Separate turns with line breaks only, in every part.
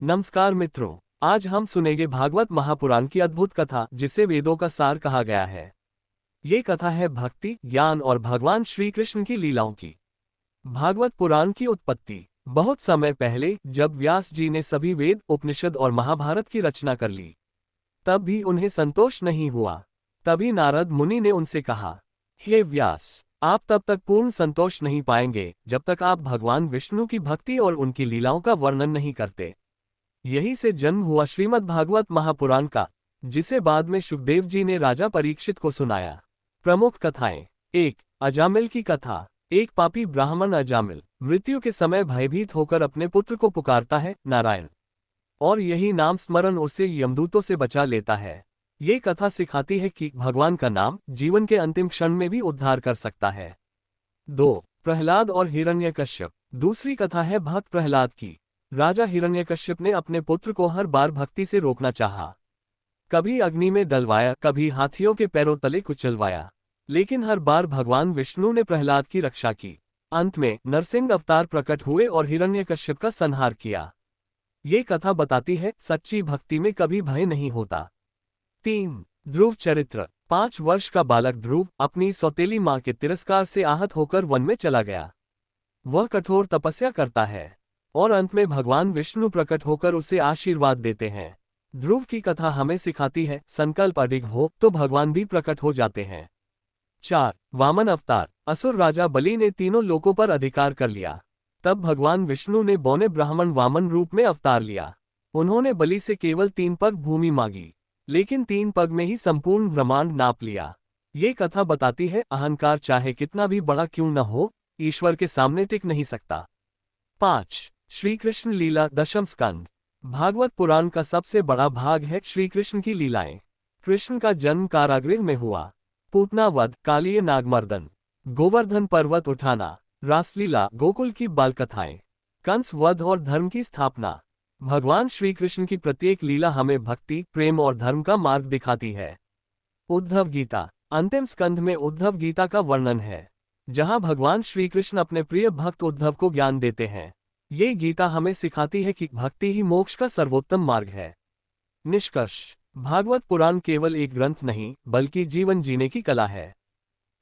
नमस्कार मित्रों, आज हम सुनेंगे भागवत महापुराण की अद्भुत कथा जिसे वेदों का सार कहा गया है। ये कथा है भक्ति, ज्ञान और भगवान श्री कृष्ण की लीलाओं की। भागवत पुराण की उत्पत्ति बहुत समय पहले, जब व्यास जी ने सभी वेद, उपनिषद और महाभारत की रचना कर ली, तब भी उन्हें संतोष नहीं हुआ। तभी नारद मुनि ने उनसे कहा, हे व्यास, आप तब तक पूर्ण संतोष नहीं पाएंगे जब तक आप भगवान विष्णु की भक्ति और उनकी लीलाओं का वर्णन नहीं करते। यही से जन्म हुआ श्रीमद् भागवत महापुराण का, जिसे बाद में सुखदेव जी ने राजा परीक्षित को सुनाया। प्रमुख कथाएं। 1. अजामिल की कथा। एक पापी ब्राह्मण अजामिल मृत्यु के समय भयभीत होकर अपने पुत्र को पुकारता है, नारायण, और यही नाम स्मरण उसे यमदूतों से बचा लेता है। ये कथा सिखाती है कि भगवान का नाम जीवन के अंतिम क्षण में भी उद्धार कर सकता है। 2. प्रहलाद और हिरण्यकश्यप। दूसरी कथा है भक्त प्रहलाद की। राजा हिरण्यकश्यप ने अपने पुत्र को हर बार भक्ति से रोकना चाहा। कभी अग्नि में डलवाया, कभी हाथियों के पैरों तले कुचलवाया, लेकिन हर बार भगवान विष्णु ने प्रहलाद की रक्षा की। अंत में नरसिंह अवतार प्रकट हुए और हिरण्यकश्यप का संहार किया। ये कथा बताती है, सच्ची भक्ति में कभी भय नहीं होता। 3. ध्रुव चरित्र। 5 वर्ष का बालक ध्रुव अपनी सौतेली मां के तिरस्कार से आहत होकर वन में चला गया। वह कठोर तपस्या करता है और अंत में भगवान विष्णु प्रकट होकर उसे आशीर्वाद देते हैं। ध्रुव की कथा हमें सिखाती है, संकल्प अडिग हो तो भगवान भी प्रकट हो जाते हैं। 4. वामन अवतार। असुर राजा बलि ने तीनों लोकों पर अधिकार कर लिया। तब भगवान विष्णु ने बौने ब्राह्मण वामन रूप में अवतार लिया। उन्होंने बलि से केवल 3 पग भूमि मांगी, लेकिन 3 पग में ही संपूर्ण ब्रह्मांड नाप लिया। ये कथा बताती है, अहंकार चाहे कितना भी बड़ा क्यों न हो, ईश्वर के सामने टिक नहीं सकता। 5. श्री कृष्ण लीला दशम स्कंद। भागवत पुराण का सबसे बड़ा भाग है श्री कृष्ण की लीलाएं। कृष्ण का जन्म कारागृह में हुआ। पूतना वध, कालीय नागमर्दन, गोवर्धन पर्वत उठाना, रासलीला, गोकुल की बाल कथाएं, कंस वध और धर्म की स्थापना। भगवान श्री कृष्ण की प्रत्येक लीला हमें भक्ति, प्रेम और धर्म का मार्ग दिखाती है। उद्धव गीता। अंतिम स्कंध में उद्धव गीता का वर्णन है, जहां भगवान श्री कृष्ण अपने प्रिय भक्त उद्धव को ज्ञान देते हैं। ये गीता हमें सिखाती है कि भक्ति ही मोक्ष का सर्वोत्तम मार्ग है। निष्कर्ष। भागवत पुराण केवल एक ग्रंथ नहीं, बल्कि जीवन जीने की कला है।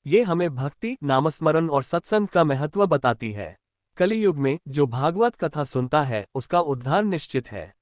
ये हमें भक्ति, नामस्मरण और सत्संग का महत्व बताती है। कलियुग में जो भागवत कथा सुनता है, उसका उद्धार निश्चित है।